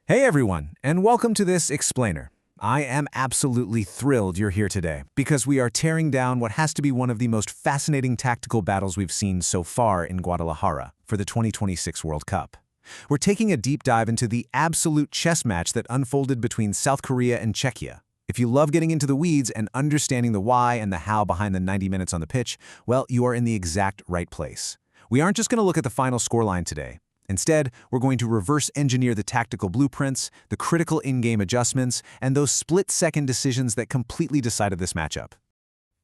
Hey everyone, and welcome to this explainer. I am absolutely thrilled you're here today because we are tearing down what has to be one of the most fascinating tactical battles we've seen so far in Guadalajara for the 2026 World Cup. We're taking a deep dive into the absolute chess match that unfolded between South Korea and Czechia. If you love getting into the weeds and understanding the why and the how behind the 90 minutes on the pitch, well, you are in the exact right place. We aren't just going to look at the final scoreline today. Instead, we're going to reverse engineer the tactical blueprints, the critical in-game adjustments, and those split-second decisions that completely decided this matchup.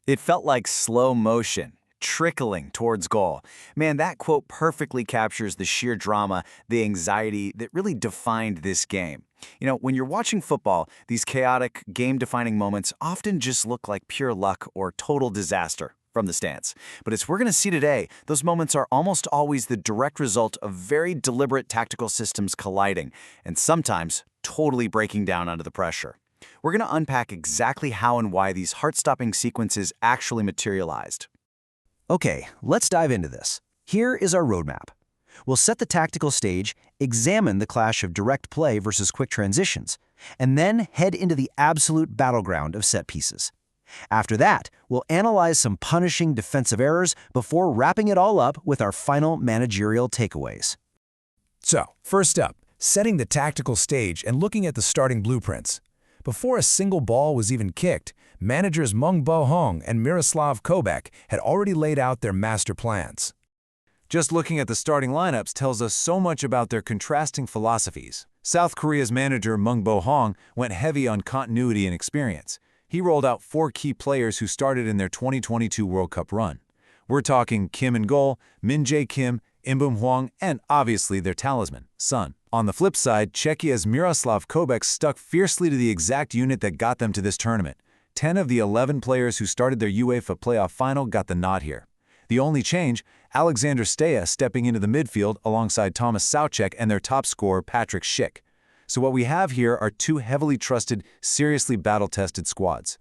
It felt like slow motion, trickling towards goal. Man, that quote perfectly captures the sheer drama, the anxiety that really defined this game. You know, when you're watching football, these chaotic, game-defining moments often just look like pure luck or total disaster from the stands. But as we're going to see today, those moments are almost always the direct result of very deliberate tactical systems colliding, and sometimes totally breaking down under the pressure. We're going to unpack exactly how and why these heart-stopping sequences actually materialized. Okay, let's dive into this. Here is our roadmap. We'll set the tactical stage, examine the clash of direct play versus quick transitions, and then head into the absolute battleground of set pieces. After that, we'll analyze some punishing defensive errors before wrapping it all up with our final managerial takeaways. So, first up, setting the tactical stage and looking at the starting blueprints. Before a single ball was even kicked, managers Mung Bo Hong and Miroslav Kobek had already laid out their master plans. Just looking at the starting lineups tells us so much about their contrasting philosophies. South Korea's manager Mung Bo Hong went heavy on continuity and experience. He rolled out 4 key players who started in their 2022 World Cup run. We're talking Kim in goal, Min Jae Kim, Im Bum Hwang, and obviously their talisman, Son. On the flip side, Czechia's Miroslav Kobek stuck fiercely to the exact unit that got them to this tournament. 10 of the 11 players who started their UEFA playoff final got the nod here. The only change, Alexander Steya stepping into the midfield alongside Thomas Soucek and their top scorer Patrick Schick. So what we have here are 2 heavily trusted, seriously battle-tested squads.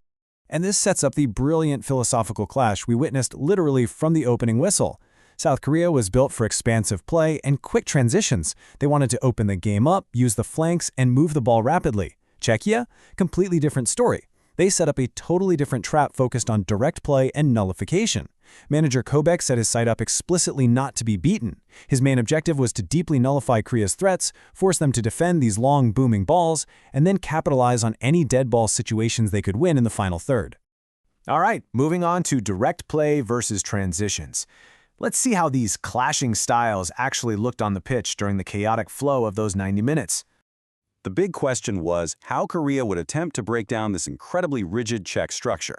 And this sets up the brilliant philosophical clash we witnessed literally from the opening whistle. South Korea was built for expansive play and quick transitions. They wanted to open the game up, use the flanks, and move the ball rapidly. Czechia? Completely different story. They set up a totally different trap focused on direct play and nullification. Manager Kobek set his side up explicitly not to be beaten. His main objective was to deeply nullify Korea's threats, force them to defend these long, booming balls, and then capitalize on any dead ball situations they could win in the final third. All right, moving on to direct play versus transitions. Let's see how these clashing styles actually looked on the pitch during the chaotic flow of those 90 minutes. The big question was how Korea would attempt to break down this incredibly rigid Czech structure.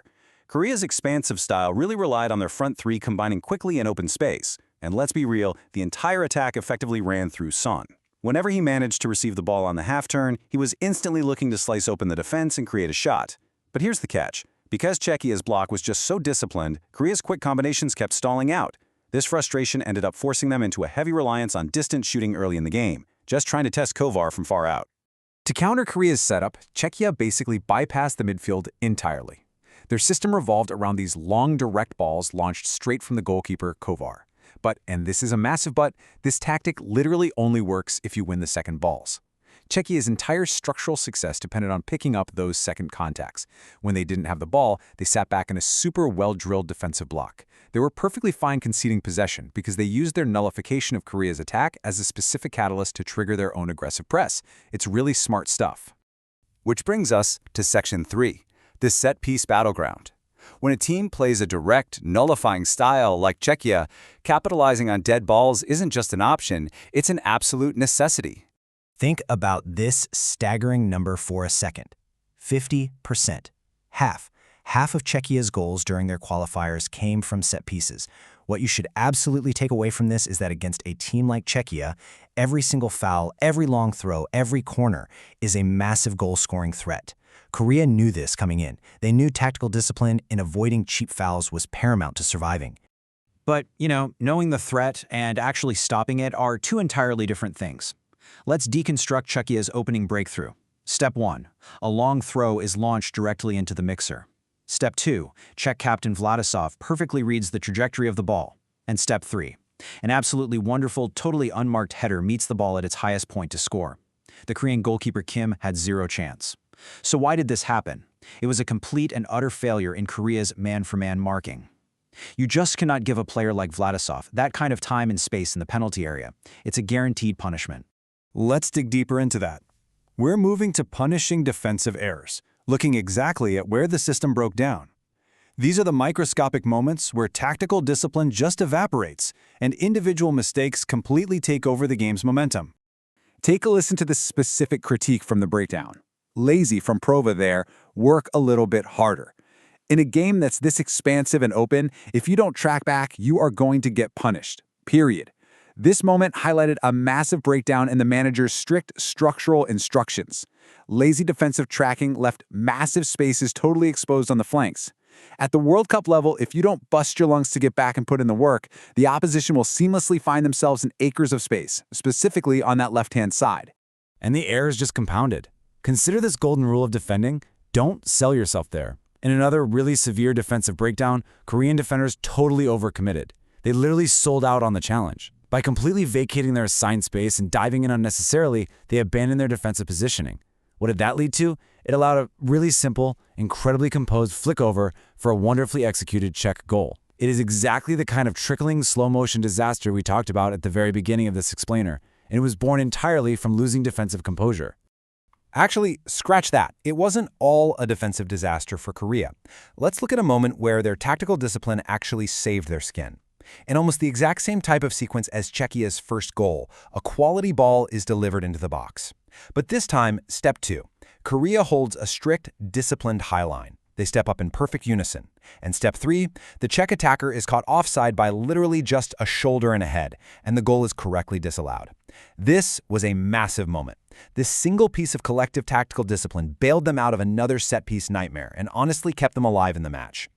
Korea's expansive style really relied on their front 3 combining quickly in open space. And let's be real, the entire attack effectively ran through Son. Whenever he managed to receive the ball on the half-turn, he was instantly looking to slice open the defense and create a shot. But here's the catch. Because Czechia's block was just so disciplined, Korea's quick combinations kept stalling out. This frustration ended up forcing them into a heavy reliance on distance shooting early in the game, just trying to test Kovar from far out. To counter Korea's setup, Czechia basically bypassed the midfield entirely. Their system revolved around these long direct balls launched straight from the goalkeeper, Kovar. But, and this is a massive but, this tactic literally only works if you win the second balls. Czechia's entire structural success depended on picking up those second contacts. When they didn't have the ball, they sat back in a super well-drilled defensive block. They were perfectly fine conceding possession because they used their nullification of Korea's attack as a specific catalyst to trigger their own aggressive press. It's really smart stuff. Which brings us to Section 3, the set-piece battleground. When a team plays a direct, nullifying style like Czechia, capitalizing on dead balls isn't just an option, it's an absolute necessity. Think about this staggering number for a second. 50%. Half of Czechia's goals during their qualifiers came from set pieces. What you should absolutely take away from this is that against a team like Czechia, every single foul, every long throw, every corner is a massive goal-scoring threat. Korea knew this coming in. They knew tactical discipline in avoiding cheap fouls was paramount to surviving. But, knowing the threat and actually stopping it are 2 entirely different things. Let's deconstruct Czechia's opening breakthrough. Step 1. A long throw is launched directly into the mixer. Step 2. Czech captain Vladisov perfectly reads the trajectory of the ball. And Step 3. An absolutely wonderful, totally unmarked header meets the ball at its highest point to score. The Korean goalkeeper Kim had zero chance. So why did this happen? It was a complete and utter failure in Korea's man-for-man marking. You just cannot give a player like Vladisov that kind of time and space in the penalty area. It's a guaranteed punishment. Let's dig deeper into that. We're moving to punishing defensive errors, looking exactly at where the system broke down. These are the microscopic moments where tactical discipline just evaporates and individual mistakes completely take over the game's momentum. Take a listen to this specific critique from the breakdown. Lazy from Prova there, work a little bit harder. In a game that's this expansive and open, if you don't track back, you are going to get punished. Period. This moment highlighted a massive breakdown in the manager's strict structural instructions. Lazy defensive tracking left massive spaces totally exposed on the flanks. At the World Cup level, if you don't bust your lungs to get back and put in the work, the opposition will seamlessly find themselves in acres of space, specifically on that left-hand side. And the errors just compounded. Consider this golden rule of defending: don't sell yourself there. In another really severe defensive breakdown, Korean defenders totally overcommitted. They literally sold out on the challenge. By completely vacating their assigned space and diving in unnecessarily, they abandoned their defensive positioning. What did that lead to? It allowed a really simple, incredibly composed flick over for a wonderfully executed Czech goal. It is exactly the kind of trickling, slow-motion disaster we talked about at the very beginning of this explainer, and it was born entirely from losing defensive composure. Actually, scratch that. It wasn't all a defensive disaster for Korea. Let's look at a moment where their tactical discipline actually saved their skin. In almost the exact same type of sequence as Czechia's first goal, a quality ball is delivered into the box. But this time, step 2. Korea holds a strict, disciplined high line. They step up in perfect unison. And step 3, the Czech attacker is caught offside by literally just a shoulder and a head, and the goal is correctly disallowed. This was a massive moment. This single piece of collective tactical discipline bailed them out of another set-piece nightmare and honestly kept them alive in the match.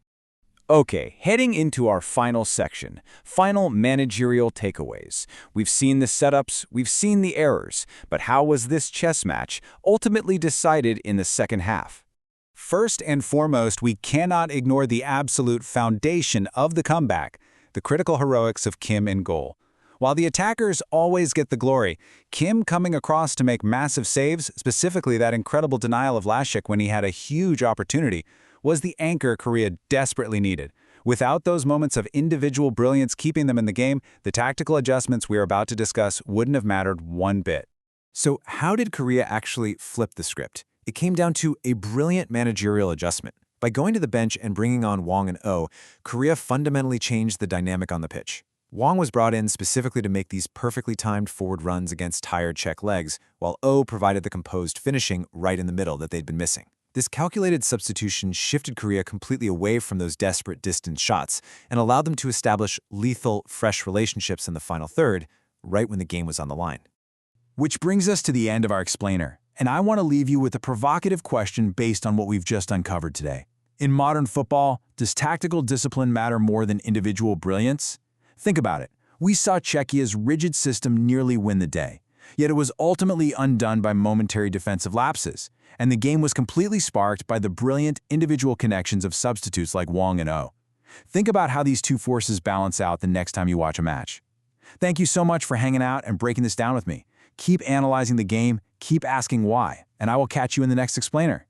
Okay, heading into our final section, final managerial takeaways. We've seen the setups, we've seen the errors, but how was this chess match ultimately decided in the second half? First and foremost, we cannot ignore the absolute foundation of the comeback, the critical heroics of Kim in goal. While the attackers always get the glory, Kim coming across to make massive saves, specifically that incredible denial of Lashik when he had a huge opportunity, was the anchor Korea desperately needed. Without those moments of individual brilliance keeping them in the game, the tactical adjustments we are about to discuss wouldn't have mattered one bit. So how did Korea actually flip the script? It came down to a brilliant managerial adjustment. By going to the bench and bringing on Wang and Oh, Korea fundamentally changed the dynamic on the pitch. Wang was brought in specifically to make these perfectly timed forward runs against tired Czech legs, while Oh provided the composed finishing right in the middle that they'd been missing. This calculated substitution shifted Korea completely away from those desperate distance shots and allowed them to establish lethal, fresh relationships in the final third, right when the game was on the line. Which brings us to the end of our explainer, and I want to leave you with a provocative question based on what we've just uncovered today. In modern football, does tactical discipline matter more than individual brilliance? Think about it. We saw Czechia's rigid system nearly win the day, yet it was ultimately undone by momentary defensive lapses, and the game was completely sparked by the brilliant individual connections of substitutes like Wang and Oh. Think about how these two forces balance out the next time you watch a match. Thank you so much for hanging out and breaking this down with me. Keep analyzing the game, keep asking why, and I will catch you in the next explainer.